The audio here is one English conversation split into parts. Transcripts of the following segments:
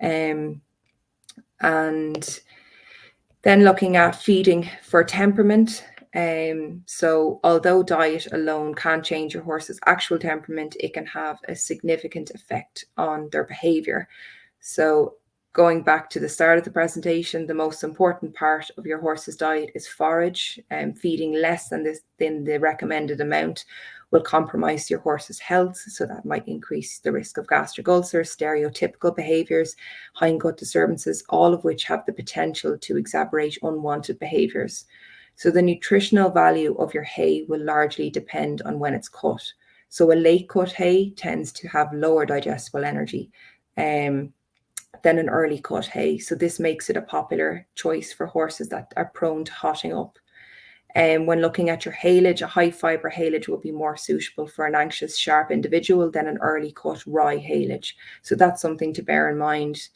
And then looking at feeding for temperament. So although diet alone can't change your horse's actual temperament, it can have a significant effect on their behavior. So going back to the start of the presentation, the most important part of your horse's diet is forage, and feeding less than the recommended amount will compromise your horse's health. So that might increase the risk of gastric ulcers, stereotypical behaviors, hindgut disturbances, all of which have the potential to exacerbate unwanted behaviors. So the nutritional value of your hay will largely depend on when it's cut. So a late cut hay tends to have lower digestible energy than an early cut hay. So this makes it a popular choice for horses that are prone to hotting up. When looking at your haylage, a high fibre haylage will be more suitable for an anxious, sharp individual than an early cut rye haylage. So that's something to bear in mind.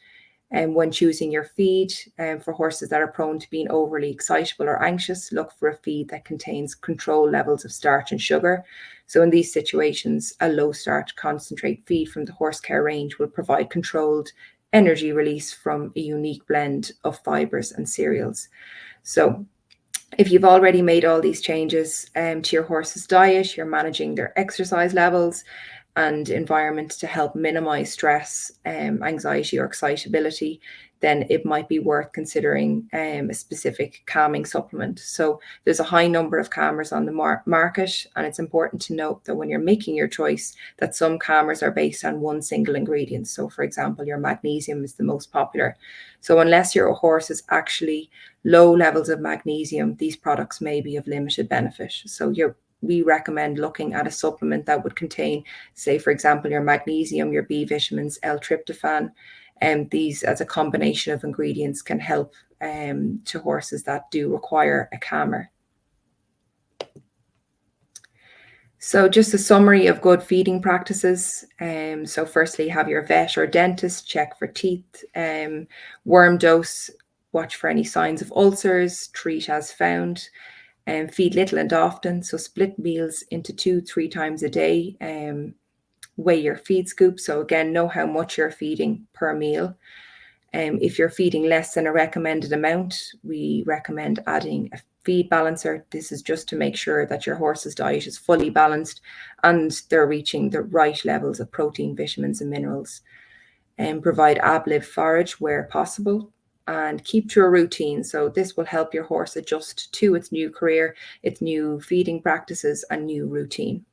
And when choosing your feed, for horses that are prone to being overly excitable or anxious, look for a feed that contains controlled levels of starch and sugar. So in these situations, a low starch concentrate feed from the horse care range will provide controlled energy release from a unique blend of fibres and cereals. So if you've already made all these changes to your horse's diet, you're managing their exercise levels and environment to help minimize stress, anxiety, or excitability, then it might be worth considering a specific calming supplement. So there's a high number of calmers on the market, and it's important to note that when you're making your choice, that some calmers are based on one single ingredient. So for example, your magnesium is the most popular. So unless your horse is actually low levels of magnesium, these products may be of limited benefit. So we recommend looking at a supplement that would contain, say, for example, your magnesium, your B vitamins, L-tryptophan, and these as a combination of ingredients can help to horses that do require a calmer. So just a summary of good feeding practices. So firstly, have your vet or dentist check for teeth, worm dose, watch for any signs of ulcers, treat as found. Feed little and often, so split meals into 2-3 times a day. Weigh your feed scoop, so again, know how much you're feeding per meal. If you're feeding less than a recommended amount, we recommend adding a feed balancer. This is just to make sure that your horse's diet is fully balanced and they're reaching the right levels of protein, vitamins, and minerals. Provide ab-lib forage where possible, and keep to a routine. So this will help your horse adjust to its new career, its new feeding practices, and new routine.